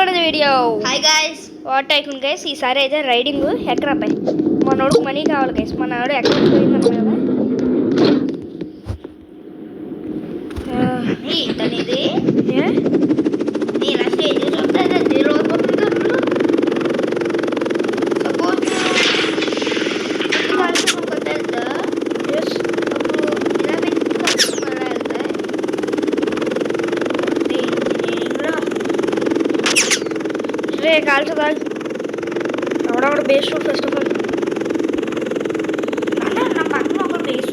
to the video. Hi guys. What tycoon guys? ఈసారి అయితే riding ఎక్కడ పై మనోడికి మనీ కావాలి గైస్. మనోడు ఎక్కడ పోయిందన్నమాట. ఏంటనేది నేను స్టేజ్ చూస్తే జీరో అయిపోతుంది. సపోజ్ వెళ్తా అప్పుడు ఇలా పెట్టి మళ్ళీ వెళ్తాయి. రే కాల్చు కాల్చు ఎవడొకడు బేస్ ఫస్ట్ ఆఫ్ ఆల్ అంటే నా పక్కన ఒక బేస్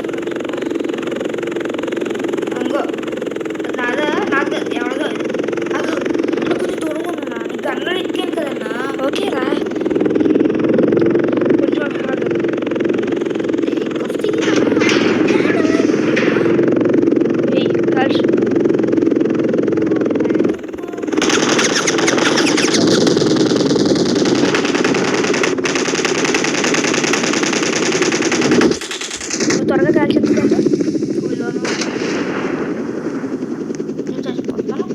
అంగో నాదా నాకు ఎవడదో అది కొంచెం దూరంగా ఉన్నా నీకు గన్ను ఎక్కాను కదన్నా. ఓకే రా కొంచెం కాల్చు త్వరగా కాల్చేస్తుందంటే నేను చచ్చిపోతాను.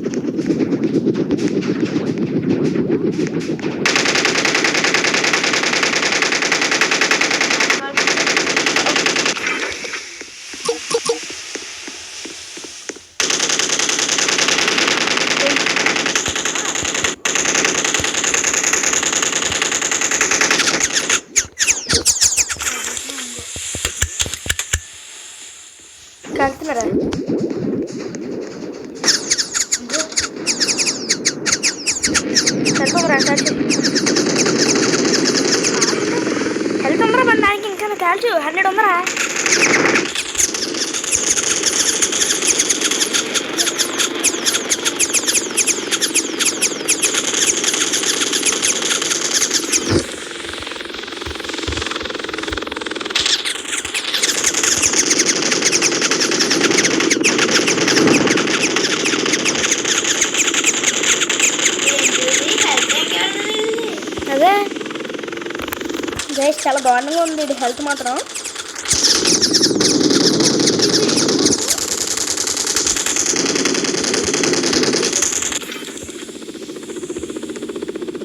కాల్చుతున్నారా? సరిపోమరా కాల్చు హెల్త్ ఉందరా మన దానికి ఇంకా కాల్చు 100 ఉందరా. అదే గైస్ చాలా దారుణంగా ఉంది ఇది హెల్త్ మాత్రం.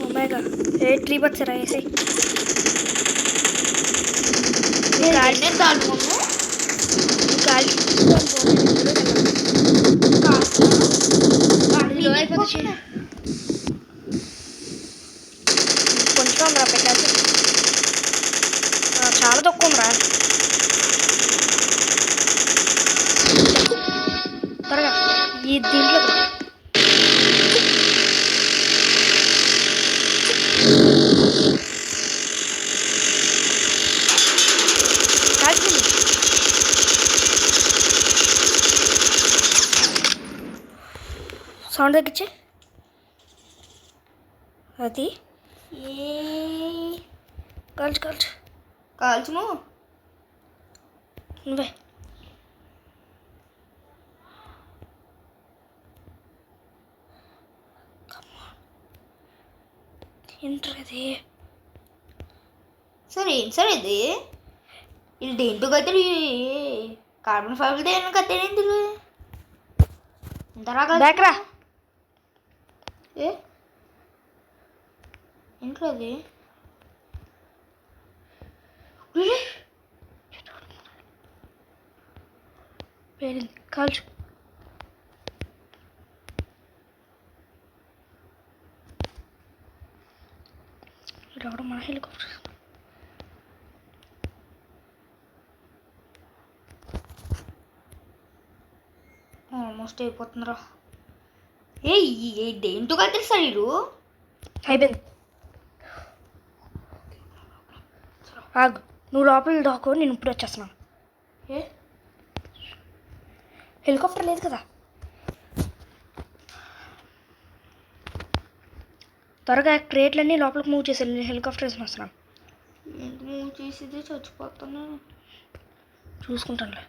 ఓమేగా 3 బక్స్ రా వేసి కొంచెం ఉందిరా పెట్టాలి. చాలా తక్కువ ఉందిరా. త్వరగా ఈ దీంట్లో కాల్చింది. సౌండ్ తగ్గించే అది కాల్చు కాల్చు కాల్చును నువ్వే ఏంటది? సరే ఏం సార్ ఇది ఇది దేంతో కత్తిరి కార్బన్ ఫైబర్ దేని కత్తిరి ఇందులో ఇంతరాగా బ్యాక్రా ఇంట్లో అది పేరింది కాల్చు. రావడం మన హెలికాప్టర్ ఆల్మోస్ట్ అయిపోతుందిరా. దేంతో కత్తిరి సార్ మీరు అయిపోయింది. ఆగు నువ్వు లోపల దాకో నేను ఇప్పుడు వచ్చేస్తున్నాను. హెలికాప్టర్ లేదు కదా త్వరగా క్రేట్లన్నీ లోపలికి మూవ్ చేసాను. నేను హెలికాప్టర్ వేసుకుని వస్తున్నాను. మూవ్ చేసేది చచ్చిపోతాను చూసుకుంటానులే.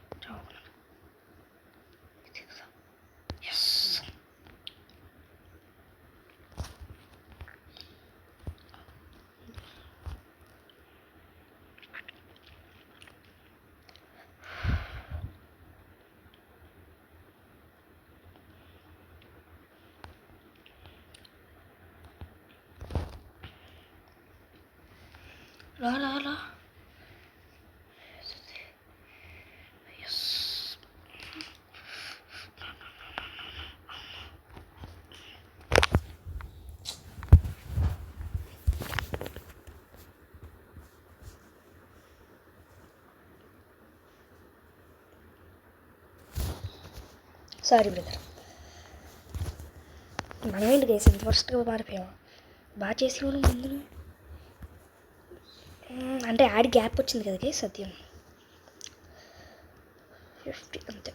రా రా రా. Sorry brother. మనమేంటి గైస్ ఇంత ఫస్ట్గా మారిపోయాము. బాగా చేసి వాళ్ళు ముందు అంటే యాడ్ గ్యాప్ వచ్చింది కదా గైస్, సత్యం 50 అంతే.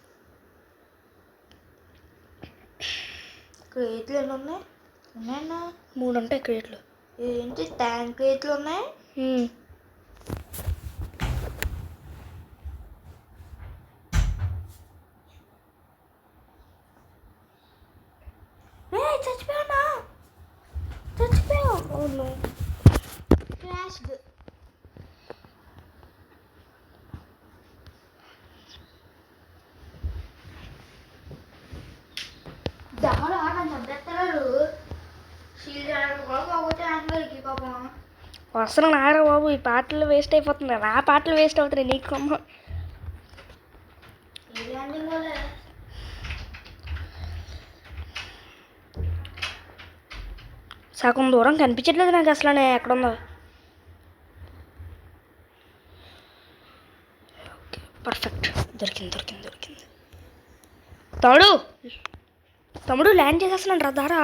క్రేట్లు ఎన్ని ఉన్నాయి? ఉన్నాయన్నా 3 ఉంటాయి క్రియేట్లు. ఏంటి ట్యాంక్ క్రేట్లు ఉన్నాయి? చచ్చిపోయానా? చచ్చిపోయావు. అవును. క్రాష్డ్. దహలు నన్ను చంపేస్తారు. షీల్డ్ చేయడానికి కూడా పోతే యాంగిల్కి పాపం. అసలు నారా బాబు ఈ పాటలు వేస్ట్ అయిపోతుంది. నా పాటలు వేస్ట్ అవుతున్నాయి నీకు కొమ్మ. ఏ ల్యాండింగ్ వాళ్ళే. సగం దూరం కనిపించట్లేదు నాకు అసలు ఎక్కడుందో. Okay perfect. దొరికింది. తమ్ముడు ల్యాండ్ చేసేస్తున్నాడు రా దారా.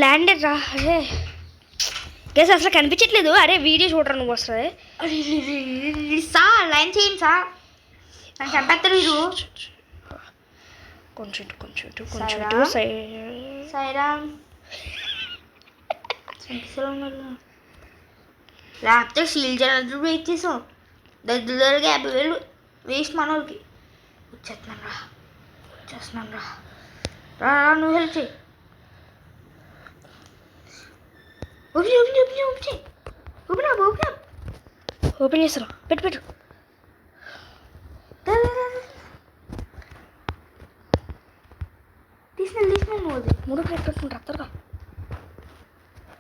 ల్యాండెడ్ రా. అరే గేస్ అసలు కనిపించట్లేదు. అరే వీడియో చూడరా నువ్వు వస్తుంది. సార్ లైన్ చేయండి సార్. నన్ను చంపేస్తారు మీరు. కొంచెం సాయిరామ్ లేకపోతే షీల్ చేయడానికి వెయిట్ చేసాం. దగ్గరగా 50,000 వేస్ట్ మనోళ్ళకి. వచ్చేస్తున్నాను రా. రా నువ్వు హెల్ప్ చేయి. ఓపెన్ చేస్తారా? పెట్టు. తీసుకుని నువ్వు 3 ప్లేట్ పెట్టుకుంటా త్వరగా.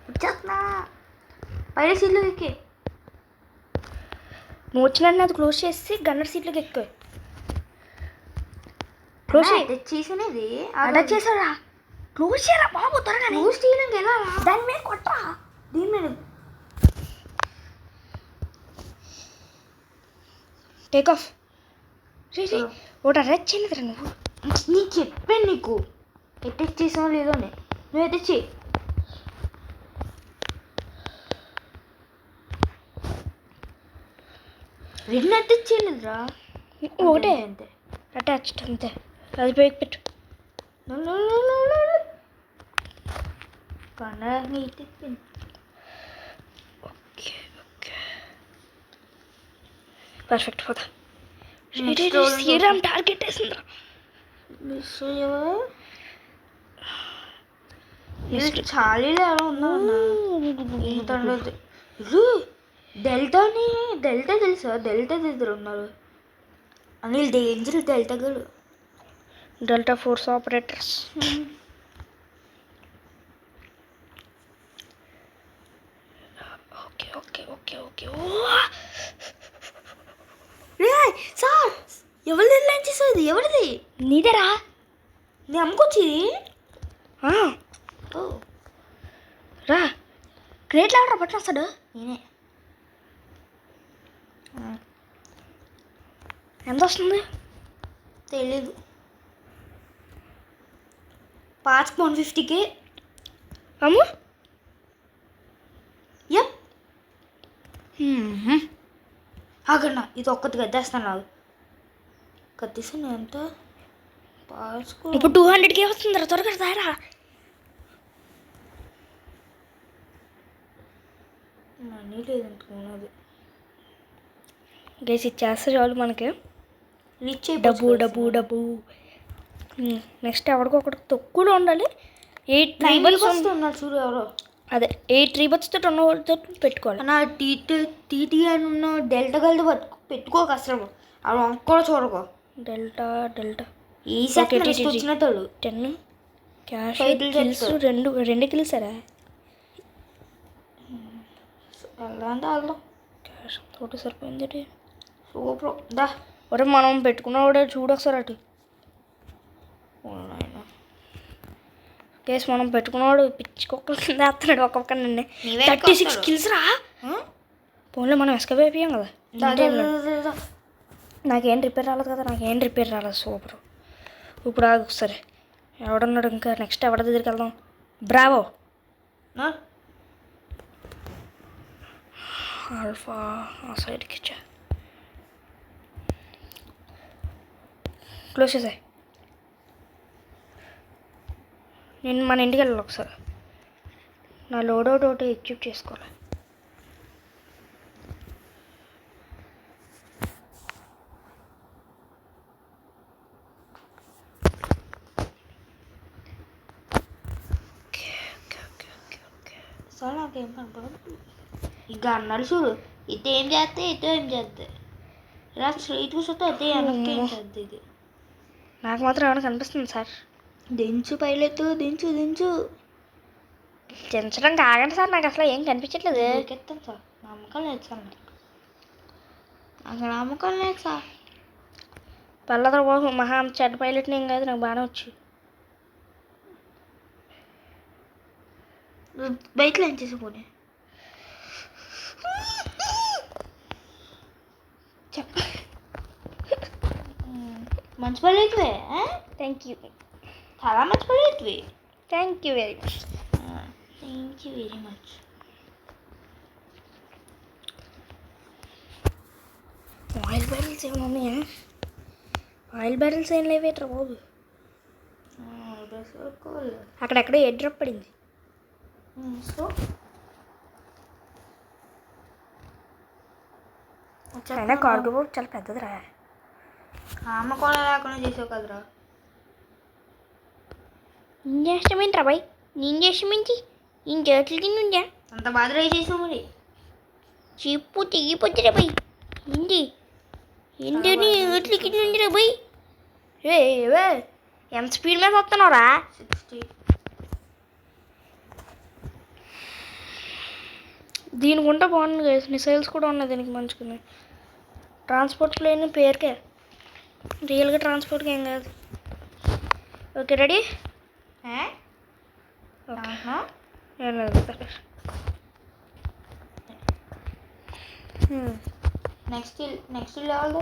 వచ్చేస్తున్నా. పైన సీట్లో ఎక్కే. నువ్వు వచ్చిన అది క్లోజ్ చేసి గన్నర్ సీట్లోకి ఎక్కువ. క్లోజ్ చేసినది అటాచ్ చేసారా? క్లోజ్ చేయరా బాబు త్వరగా. నువ్వు స్టీలింగ్ ఎలా? దాని మీద కొట్టరా. దీని మీద టేక్ ఆఫ్. ఒకటి అటాచ్ చేయలేదురా నువ్వు. నేను చెప్పాను నీకు అటాచ్ చేసావో లేదో అని. నువ్వు అటాచ్ చేయి. రెండు అటాచ్ చేయలేదురా. ఒకటే అంతే అటాచ్డ్ అంతే. అది పైకి పెట్టు. పర్ఫెక్ట్ పోతా. శ్రీరామ్ టార్గెట్ వేసిందిరా. చాలీలో ఎలా ఉన్నా డెల్టా తెలుసా? డెల్టా ఇద్దరు ఉన్నారు. అనిల్ డేంజర్ డెల్టా గడు. Delta force operators. Okay. Sir ఎవరిది లంచ్ చేసేది? ఎవరిది? నీదేరా. నేను అమ్ముకొచ్చి రా. క్రేట్లు ఎవడరా పట్టు వస్తాడు? నేనే. ఎంత వస్తుంది తెలీదు. 150K. అమ్ము. యప్. ఆగన్నా ఇది ఒక్కటి గద్దేస్తాను. నాకు కత్తేసాను. ఎంత పాసుకో. ఇప్పుడు 200K వస్తుందిరా. త్వరగా దారా. మనీ లేదంటుకున్నది. గైస్ ఇచ్చేస్తే చాలు మనకి. రిచ్ డబ్బు. నెక్స్ట్ ఎవరికొకటి తక్కువలో ఉండాలి. 8 ట్రైబల్స్ ఉన్నారు చూడు ఎవరో. అదే 8 ట్రైబల్స్తో ఉన్న వాళ్ళతో పెట్టుకోవాలి. నా టీటీ అని ఉన్న డెల్టా గల్ది పెట్టుకోక అసలు. అవి వంక కూడా చూడకో. డెల్టా ఈ సెట్ వచ్చినట్టు 10 క్యాష్ టైటిల్ కిల్స్ రెండు కిల్సారా? వెళ్దాం అంటే వెళ్దాం. క్యాష్ తోటి సరిపోయింది. సూపర్ దా. ఒరే మనం పెట్టుకున్నవాడే చూడు ఒకసారి అటు. కేసు మనం పెట్టుకున్నవాడు పిచ్చి కుక్కలు కింద వేస్తున్నాడు ఒక్కొక్కరిని. 36 కిల్స్ రా. పోన్లే మనం ఎస్కేప్ అయిపోయాం కదా. నాకేం రిపేర్ రాలేదు సూపర్. ఇప్పుడు ఆగు సరే, ఎవడన్నాడు ఇంకా నెక్స్ట్ ఎవరి దగ్గరికి వెళ్దాం? బ్రావో ఆల్ఫా ఆ సైడ్కి ఇచ్చా. క్లోజ్ చేసాయి. నేను మన ఇంటికి వెళ్ళాలి ఒకసారి. నా లోడౌట్ ఒకటి ఎక్యూప్ చేసుకోవాలి. అసలు నాకేం కనపడదు. ఇక అన్నాడు చూడు, ఇటు ఏం చేస్తే ఇలా స్ట్రైట్ కూర్చొస్తే అదే వెనక్కి ఏం చేద్ది. ఇది నాకు మాత్రం ఏమైనా కనిపిస్తుంది సార్? దించు పైలెత్తు, దించు దించడం కాగండి సార్, నాకు అసలు ఏం కనిపించట్లేదు. ఎత్తాం సార్, నమ్మకం లేదు సార్ నాకు నమ్మకం లేదు సార్. పల్లదర బాబు మహా చెడ్డ పైలట్ని ఏం కాదు, నాకు బాగానే వచ్చు. బయటలో ఏం చేసుకోండి చెప్ప. మంచి పడేటివే. థ్యాంక్ యూ, చాలా మంచి పడేటివి. Thank you very much. Thank you very much. Oil barrels ఏమైనా ఉన్నాయా? ఆయిల్ బ్యారెల్స్ ఏం లేవేట్రా బాబు. అక్కడెక్కడో ఎయిర్ డ్రాప్ పడింది. సో అయినా కార్గో బాబు చాలా పెద్దదిరా. అమ్మ కూడా లేకుండా చేసావు కదరా. ఏం చేస్తామేంట్రా బాయ్? నేను చేస్తామేంటి? నేను చేతులకి నుండా అంత బాధ ట్రై చేసావు మరి. చెప్పు తెగిపోతురా బాయ్. ఏంటి ఏంటని ఏట్లకి నుండిరా బాయ్? ఏ ఎంత స్పీడ్ మీద వస్తున్నావురా? 60. దీనికి ఉంటే బాగుంది కదా, మిసైల్స్ కూడా ఉన్నాయి దీనికి మంచిగా. ట్రాన్స్పోర్ట్ ప్లేన్ పేరుకే, రియల్గా ట్రాన్స్పోర్ట్కి ఏం కాదు. Okay ready? ఏం లేదు. నెక్స్ట్ లెవెల్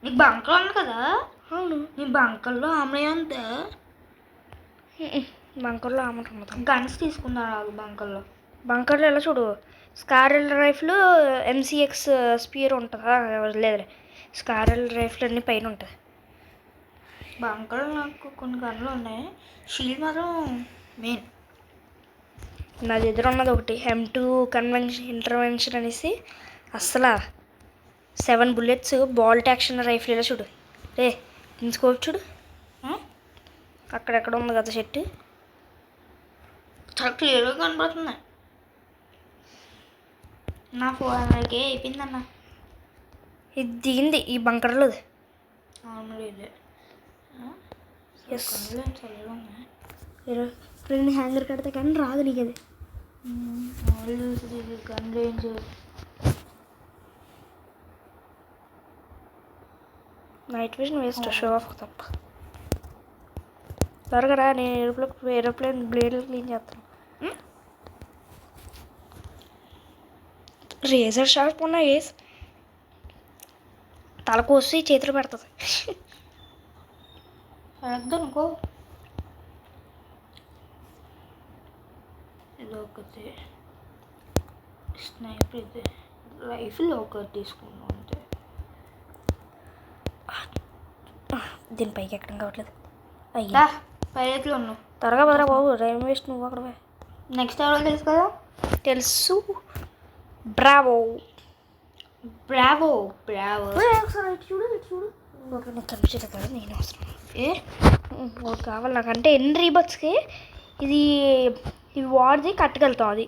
నీకు బంకర్ ఉంది కదా. అవును, నీ బంకర్లో ఆమ్లే అంతే. బంకర్లో ఆమె ఉండదు. గన్స్ తీసుకున్నారు బంకర్లో. బంకర్లో ఎలా చూడు, స్కారెల్ రైఫిల్ MCX స్పియర్ ఉంటుందా? లేదు, స్కారెల్ రైఫిల్ అన్నీ పైన ఉంటుంది. బంకర్లో నాకు కొన్ని గన్లు ఉన్నాయి. షీల్డ్ మాత్రం మెయిన్. నా దగ్గర ఉన్నది ఒకటి M2 ఇంటర్వెన్షన్ అనేసి. అస్సలు 7 బుల్లెట్స్ బాల్ట్ యాక్షన్ రైఫిల్. ఇలా చూడు రే, స్కోప్ చూడు, అక్కడెక్కడ ఉంది కదా చెట్టు, చాలా క్లియర్గా కనబడుతుంది. నా 400K అయిపోయిందన్న. ఇది దిగింది ఈ బంకర్లో. అవును ఇదే. ఎస్, రెండు హ్యాంగర్ కడితే కానీ రాదు నీకు అది. Gun range night vision waste, show off తప్ప. త్వరగా రా, నేను ఏరోప్లేన్ బ్లేడ్లు క్లీన్ చేస్తాను. రేజర్ షార్ప్ ఉన్నాయి, వేసి తల కోసి చేతులు పెడుతుంది. అనుకో. ఇది ఒకటి స్నైపర్, ఇది రైఫిల్ ఒకటి తీసుకున్నాం అంతే. దీని పైకి ఎక్కడం కావట్లేదు. అయ్యా పైలట్లో ఉన్నావు. త్వరగా బదరా బాబు, రైమ్ వేస్ట్ నువ్వు అక్కడ. నెక్స్ట్ ఎవరో తెలుసు కదా? తెలుసు, బ్రావో. ఒకసారి చూడు నాకు కనిపించదు కదా, నేను అవసరం ఒకటి కావాలి నాకు. అంటే ఎన్ని రీబర్స్కి ఇది వాడిది కట్టుకెళ్తాం. అది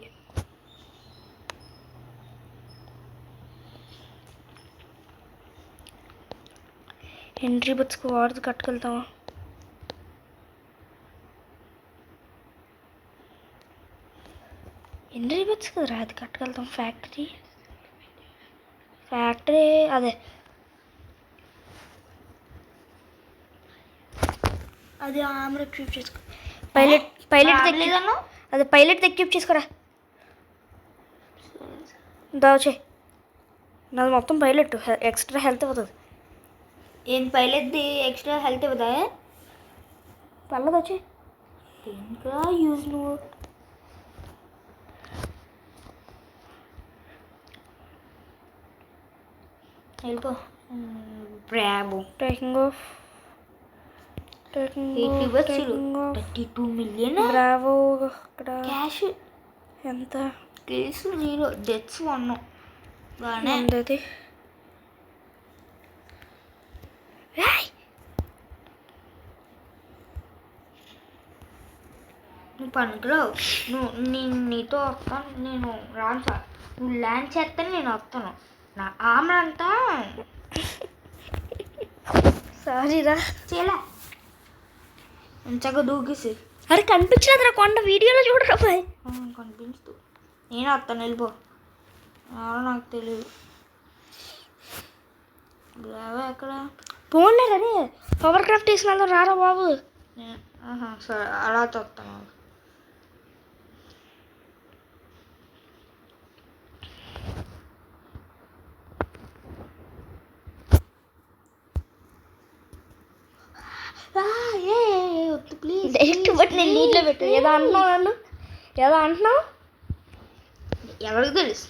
ఎంట్రీ బుక్స్కి వాడిది కట్టుకెళ్తాం. ఎన్ని రిబెట్స్ కదరా అది కట్టగలుగుతాం. ఫ్యాక్టరీ అదే అది ఆమె ఎక్విప్ చేసుకో. పైలట్ లేదన్నా అదే పైలట్ ఎక్విప్ చేసుకోరా. దావచ్చే నాది మొత్తం పైలట్ ఎక్స్ట్రా హెల్త్ అవుతుంది. ఏం పైలట్ది ఎక్స్ట్రా హెల్త్ ఇవ్వదా? పర్లేదు వచ్చి ఇంకా యూజ్ నువ్వు వెళ్ళిపో. Brabo taking of 32 million Bravo. అక్కడ క్యాష్ ఎంత? Kills 0, deaths 1. బాగానే ఉండేది. నువ్వు పనికిరావు. నీతో వస్తాను నేను. రాను సార్, నువ్వు ల్యాండ్ చేస్తాను, నేను వస్తాను. నా ఆమె సారీరా చేయలే మంచిగా దూకేసి. అరే కనిపించలేదురా కొండ. వీడియోలో చూడరా బాయ్. కనిపించదు. నేను వస్తాను, వెళ్ళిపో. నాకు తెలియదు. ఎక్కడ పోన్లే రే పవర్ క్రాఫ్ట్ వేసిన రారా బాబు. సరే అలా వస్తాను. ప్లీజ్ డైరెక్ట్ బట్ నేను నీటిలో పెట్టు. ఏదో అంటున్నావు నన్ను, ఏదో అంటున్నావు. ఎవరికి తెలుసు?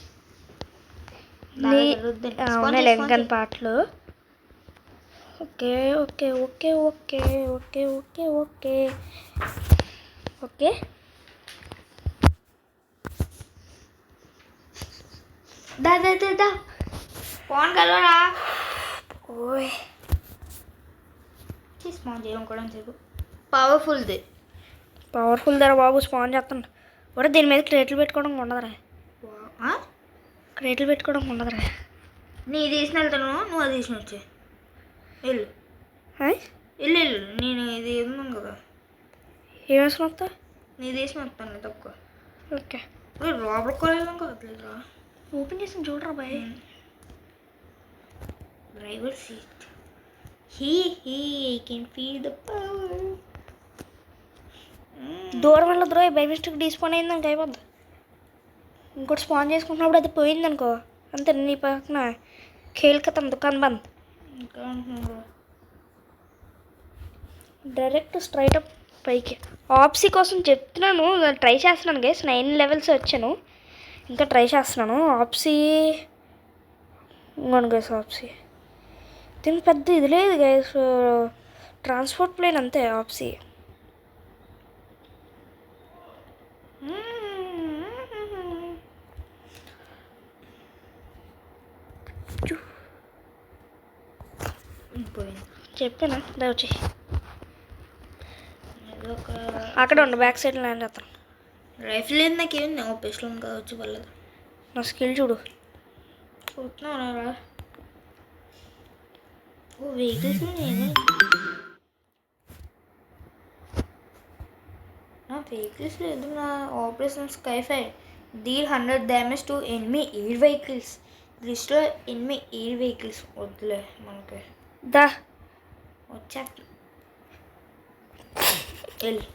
లెంకన్ పాటలు. Okay okay okay okay okay okay okay okay దా ఫోన్ కలవరా. ఓయ్ స్పాన్ చేయడం కూడా సేపు పవర్ఫుల్ది. పవర్ఫుల్ ధర బాబు. స్పాన్ చేస్తాను. ఒరే దీని మీద క్రేట్లు పెట్టుకోవడం ఉండదురా. క్రేట్లు పెట్టుకోవడం ఉండదురా. నీ తీసిన వెళ్తాను, నువ్వు అది తీసిన వచ్చే వెళ్ళు. వెళ్ళు నేను ఇది ఏముంది కదా. ఏం వేసుకుని వస్తా? నీ తీసిన వస్తాను తక్కువ. ఓకే లోపలికి కూడా వెళ్ళాం కదలేదురా. ఓపెన్ చేసి చూడరా boy. Driver seat. He can feel the power. దూరం వల్ల ద్రోహి బై మిస్టేక్ డీస్పాన్ అయిందనుకో అయిపోద్ది. ఇంకోటి స్పాన్ చేసుకుంటున్నప్పుడు అది పోయిందనుకో అంతే. నీ పక్కన ఖేల్ ఖతం దుకాన్ బంద్. డైరెక్ట్ స్ట్రైట్ అప్ పైకి. ఆప్సీ కోసం చెప్తున్నాను, ట్రై చేస్తున్నాను గైస్. 9 levels వచ్చాను, ఇంకా ట్రై చేస్తున్నాను. ఆప్సీ ఇంకోను గైస్. ఆప్సీ దీనికి పెద్ద ఇది లేదు గైస్. ట్రాన్స్పోర్ట్ ప్లేన్ అంతే ఆప్సీ. చెప్పానా దా వచ్చి అక్కడ ఉండు. బ్యాక్ సైడ్ ల్యాండ్ చేస్తాను. రైఫిల్ లేదు నాకేమి. పిస్టల్ కావచ్చు పర్లేదు. నా స్కిల్ చూడు. చూస్తున్నారా? ఓ వెహికల్స్ నా వెహికల్స్ లేదు. నా operation స్కైఫైర్ deal 100 damage to enemy air vehicles. లిస్ట్లో enemy air vehicles వద్దులే మనకి. దా వచ్చా వెళ్ళి.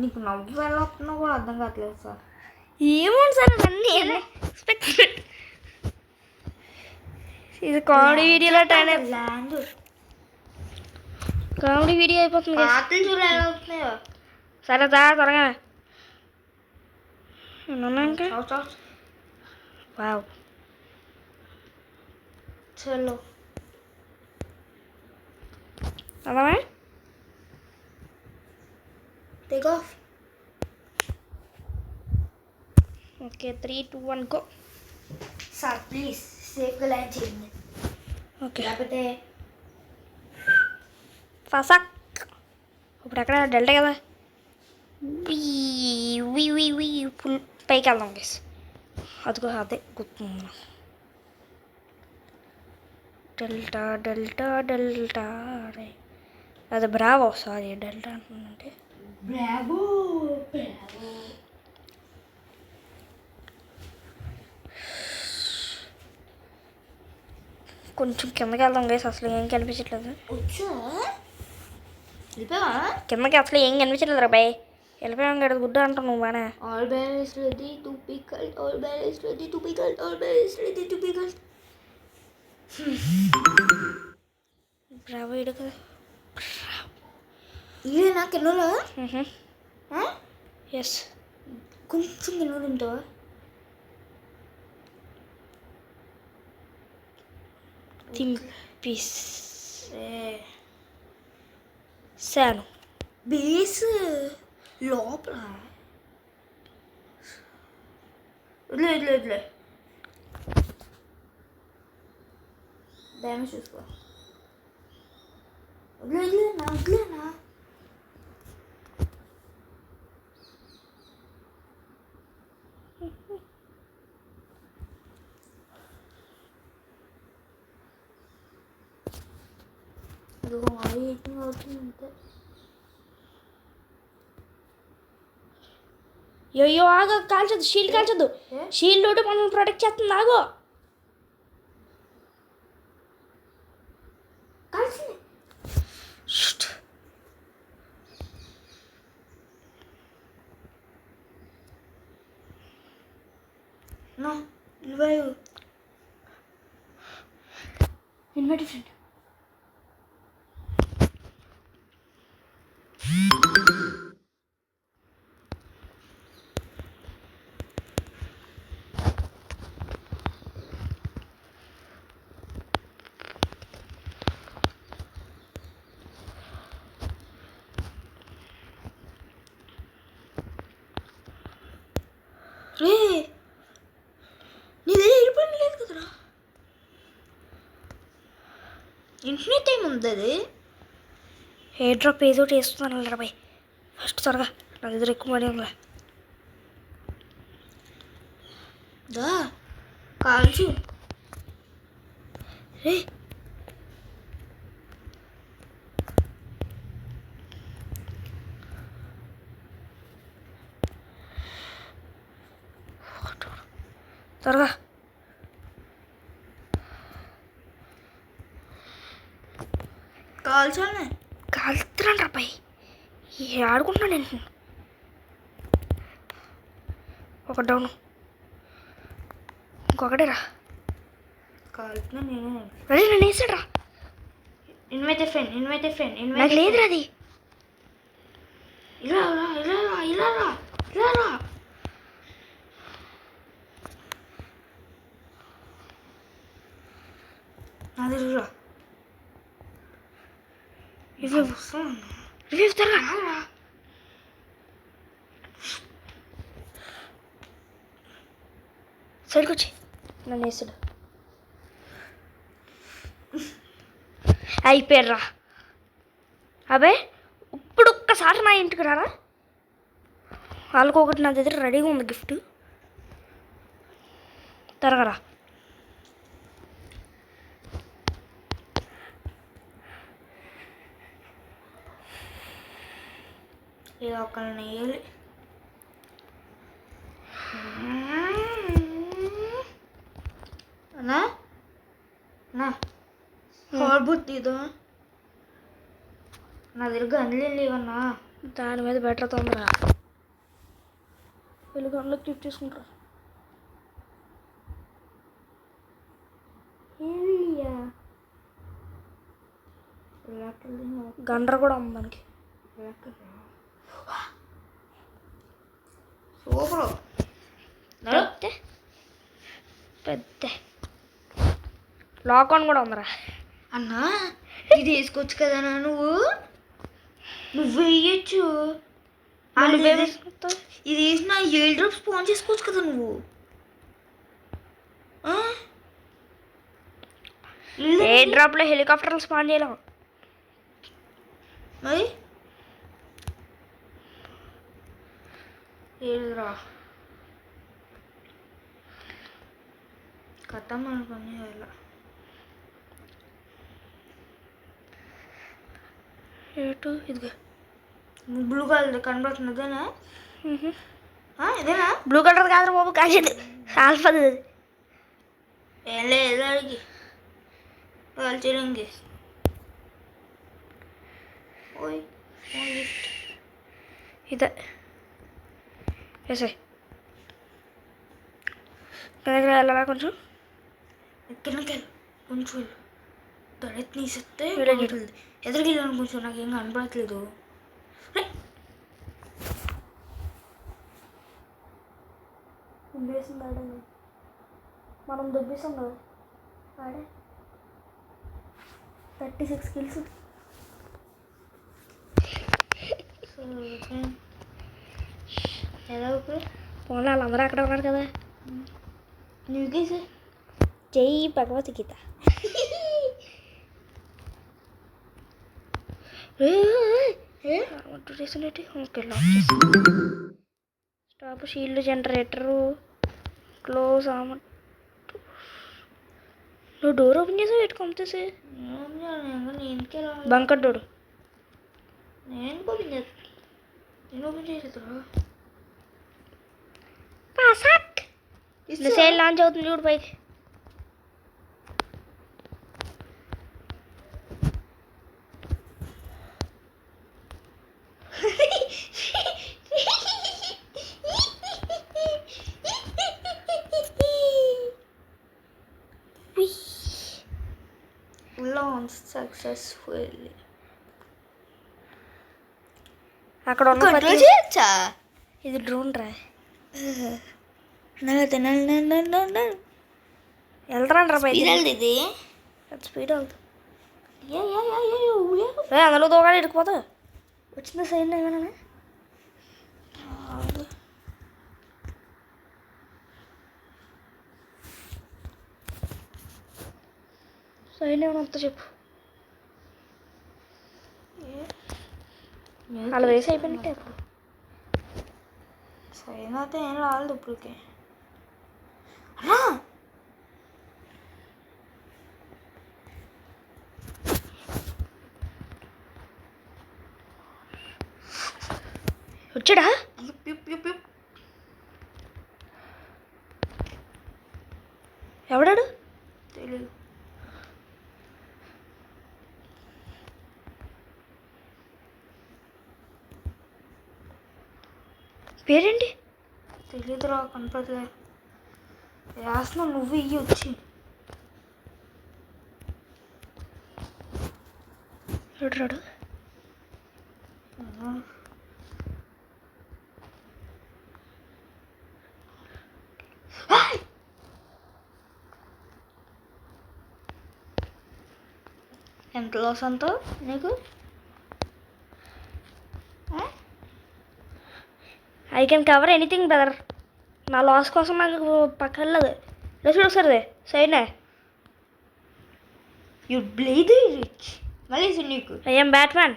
నీకు నవ్వు ఎలా వస్తున్నా కూడా అర్థం కావట్లేదు సార్. ఏమో సార్ అన్నీ ఇది కామెడీ వీడియోలో ల్యాండ్ కామెడీ వీడియో అయిపోతుంది. పాటలు చూడ ఎలా అవుతున్నాయో. సరే దా త్వరగా. వావ్ చలో అదమా. Take off. Okay 3, 2, 1 go. Sir please సేఫ్గా ల్యాండ్ చేయండి. ఓకే లేకపోతే ఫసక్. ఇప్పుడు ఎక్కడ డెల్టా కదా. ఫుల్ పైకి వెళ్దాం గైస్. అదిగో అదే గుర్తుంది. డెల్టా డెల్టా డెల్టా అరే అది బ్రావో సారీ డెల్టా అంటున్నానంటే బ్రావో బ్రావో. కొంచెం కిందకి వెళ్దాం గైస్, అసలు ఏం కనిపించట్లేదు. వచ్చా వెళ్ళిపోయావా? కిందకి అసలు ఏం కనిపించట్లేదు రా బాయ్. వెళ్ళిపోయాం కదా గుడ్డ అంటావు నువ్వు బాగా. All berries ready to pickle. All berries ready to pickle. All berries ready to pickle. Bravo ఇడు కదా. ఇదే నా కిన్నోలా? ఎస్ కొంచెం కిన్నోలు ఉంటావా? తింపీస్ సాను బేస్ లోపల వదిలే వదిలే వదిలే డ్యామేజ్ చూసుకో. వదిలే వదిలేనా వదిలేనా. ఇదిగో మరీ ఎయిటింగ్ అవుతుంది అంతే. అయ్యో ఆగ కాల్చొద్దు, షీల్డ్ కాల్చొద్దు. షీల్డ్ ఒకటి మనల్ని ప్రొటెక్ట్ చేస్తుంది. ఆగో కలిసి నా ఇవ్వవు ఇన్వైట్ ఫ్రెండ్. రే నీ దగ్గర వెళ్ళిపోయిన లేదు కదరా. ఇన్ఫినిట్ టైం ఉంది అది. హెయిర్ డ్రాప్ ఏదో ఒకటి వేస్తున్నాను రా బాయ్. ఫస్ట్ త్వరగా నా దగ్గర ఎక్కువ పడి ఉందా. దా కాల్చు. రే త్వరగా కాల్చాలనే కాలుతున్నాను రా బాయ్. ఆడుకుంటున్నాను నేను. ఒక డౌన్ ఇంకొకటే రా. కాల్చిన నేను. రెడీ నన్ను వేసాడు రా. ఇన్వైట్ ఫ్రెండ్ ఇన్వైట్ ఫ్రెండ్ నాకు ఇన్వైట్ లేదురా అది. ఇలా రా ఇలా రా ఇలా రా ఇలా రా. అది రా ఇవి ఇవి త్వరగా సైడ్కి వచ్చి నన్ను వేసాడు. అయిపోయారు రా. అబే ఇప్పుడు ఒక్కసారి నా ఇంటికి రారా. వాళ్ళకి ఒకటి నా దగ్గర రెడీగా ఉంది గిఫ్ట్. త్వరగా రా. ఇది ఒకరిని వేయాలి. అన్నా నా హార్బుట్ ఇదో నా దగ్గర గన్లు లేవన్నా. దాని మీద బెటర్ తొందర వీళ్ళు గన్లో క్లిప్ తీసుకుంటారు. గండ్ర కూడా ఉంది దానికి. సూపర్ పెద్ద లాక్ ఆన్ కూడా ఉందిరా. అన్నా ఇది వేసుకోవచ్చు కదా నువ్వు. నువ్వు వేయచ్చు. ఇది వేసిన 7 డ్రాప్స్ స్పాన్ చేసుకోవచ్చు కదా నువ్వు. ఏ డ్రాప్లో హెలికాప్టర్లు స్పాన్ చేయలేము మరి. ఏడురా కథం అనుకుని వెళ్ళ. ఏటు ఇదిగో బ్లూ కలర్ కనబడుతుంది అదేనా? ఇదేనా? బ్లూ కలర్ కాదు బాబు, కాసేది ఆల్ఫాది అది. ఏం లేదు అడిగి వాళ్ళు చిరంగి ఓయ్ గిఫ్ట్ ఇదే వేసాయి దగ్గర వెళ్ళాలా కొంచెం ఎక్కడికి కొంచెం వెళ్ళు. తలెత్తి నీసిస్తే వీడియో ఎదురుకి వెళ్ళాను కొంచెం, నాకు ఏం కనపడట్లేదు. దుబ్బేసింది ఆడే, మనం దుబ్బేసాం కదా ఆడే. 36 కిల్స్. ఎలా ఇప్పుడు పోనీ వాళ్ళందరూ అక్కడ ఉన్నారు కదా. నువ్వుకేసి జై Bhagavad Gita. Okay stop shield generator close అవ్వమంటు. నువ్వు డోర్ ఓపెన్ చేసావు ఎటు పంపితే నేనుకే రా బంకర్ డోర్. నేను ఓపెన్ చేస్తా, నేను ఓపెన్ చేసేదా మిసైల్ లాంచ్ అవుతుంది చూడు పైకి. Launch successfully. అక్కడ ఉన్న చేయొచ్చా? ఇది డ్రోన్ రా. వెళ్తారంట రా పైకి. ఇది స్పీడ్ అవుతుంది. అందులో దూకాలి ఇరుకుపోతా. వచ్చింది సైడ్ ఏమైనా సైడ్ ఏమైనా వస్తా చెప్పు. అలా వేసి అయిపోయినట్టే ఇప్పుడు. సైన్ అయితే ఏం రాలేదు ఇప్పటికే. వచ్చాడా? ఎవడాడు తెలీదు. పేరేంటి తెలీదురా, కనపడలే. వేస్తున్నా నువ్వు ఇయ్యి వచ్చి. రాడు ఎంత లాస్ అంతా నీకు? I can cover anything brother. నా లాస్ కోసం నాకు పక్కర్లేదు. చూడు ఒకసారి సైడ్నే. You blade rich. మళ్ళీ నీకు ఐఎమ్ బ్యాట్మ్యాన్.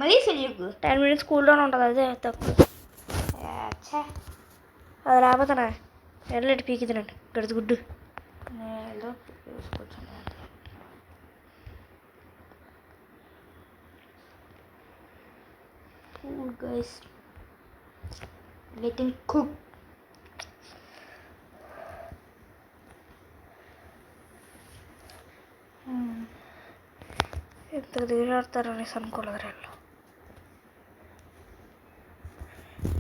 మళ్ళీ నీకు 10 minutes కూల్డౌన్ ఉంటుంది. అదే తప్పు. అది రాబోతానా ఎర్లెట్ పీకి తినండి గడిచి గుడ్డు. నేను వేసుకొచ్చాను. Guys, getting cooked. ఎంత దిగాడతారనేసి అనుకోలేదు వాళ్ళు.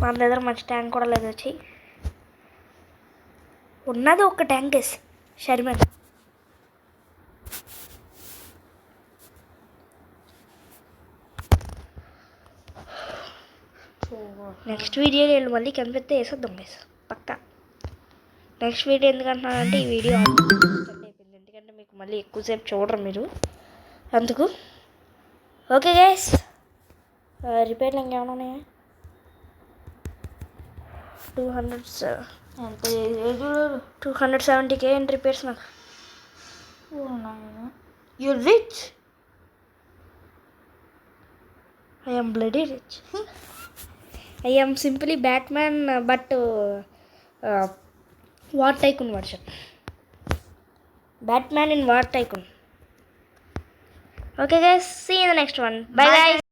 మన దగ్గర మంచి ట్యాంక్ కూడా లేదు. వచ్చి ఉన్నది ఒక ట్యాంక్ వేసి షర్మన్. నెక్స్ట్ వీడియోలో వీళ్ళు మళ్ళీ కనిపిస్తే వేసేద్దాం గైస్ పక్కా. నెక్స్ట్ వీడియో ఎందుకంటున్నానంటే ఈ వీడియో అయిపోయింది, ఎందుకంటే మీకు మళ్ళీ ఎక్కువసేపు చూడరు మీరు అందుకు. ఓకే గైస్, రిపేర్లు ఇంకేమైనా ఉన్నాయా? 270K అండ్ రిపేర్స్ నాకు. You rich. I am bloody rich. I am simply Batman but War Tycoon version. Batman in War Tycoon. Okay guys, see you in the next one. Bye guys.